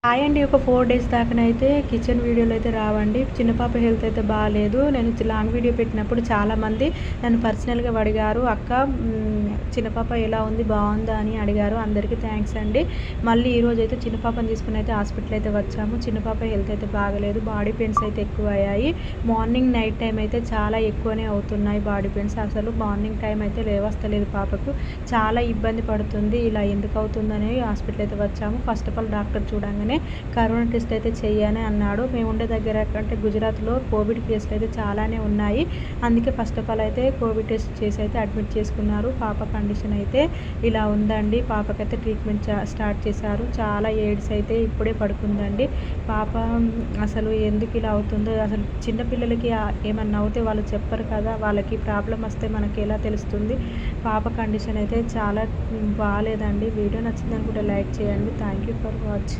Hi అండి. ఒక 4 days దాకానైతే kitchen వీడియోలు అయితే రావండి. చిన్న పాప హెల్త్ అయితే బాలేదు. నేను లాంగ్ వీడియో పెట్టినప్పుడు చాలామంది నన్ను పర్సనల్‌గా అడిగారు. అక్క చిన్న పాప ఎలా ఉంది? బావుందా? అని అడిగారు. అందరికీ థ్యాంక్స్ అండి. మళ్ళీ ఈరోజైతే చిన్న పాపని తీసుకొని అయితే హాస్పిటల్ అయితే వచ్చాము. చిన్న పాప హెల్త్ అయితే బాగలేదు. బాడీ పెయిన్స్ అయితే ఎక్కువయ్యాయి. మార్నింగ్, నైట్ టైం అయితే చాలా ఎక్కువనే అవుతున్నాయి బాడీ పెయిన్స్. అసలు మార్నింగ్ టైం అయితే లేవస్తలేదు పాపకు. చాలా ఇబ్బంది పడుతుంది. ఇలా ఎందుకు అవుతుందని హాస్పిటల్ అయితే వచ్చాము. ఫస్ట్ ఆఫ్ ఆల్ డాక్టర్ చూడంగానే కరోనా టెస్ట్ అయితే చెయ్యని అన్నాడు. మేము ఉండే దగ్గర అంటే గుజరాత్‌లో కోవిడ్ కేసులు అయితే చాలానే ఉన్నాయి. అందుకే ఫస్ట్ ఆఫ్ ఆల్ అయితే కోవిడ్ టెస్ట్ చేసి అయితే అడ్మిట్ చేసుకున్నారు. పాప కండిషన్ అయితే ఇలా ఉందండి. పాపకైతే ట్రీట్మెంట్ స్టార్ట్ చేశారు. చాలా ఎయిడ్స్ అయితే ఇప్పుడే పడుకుందండి. పాప అసలు ఎందుకు ఇలా అవుతుందో అసలు చిన్న పిల్లలకి ఏమన్నా అవుతే వాళ్ళు చెప్పరు కదా! వాళ్ళకి ప్రాబ్లమ్ వస్తే మనకి ఎలా తెలుస్తుంది? పాప కండిషన్ అయితే చాలా బాలేదండి. వీడియో నచ్చిందనుకుంటే లైక్ చేయండి. Thank you for watch.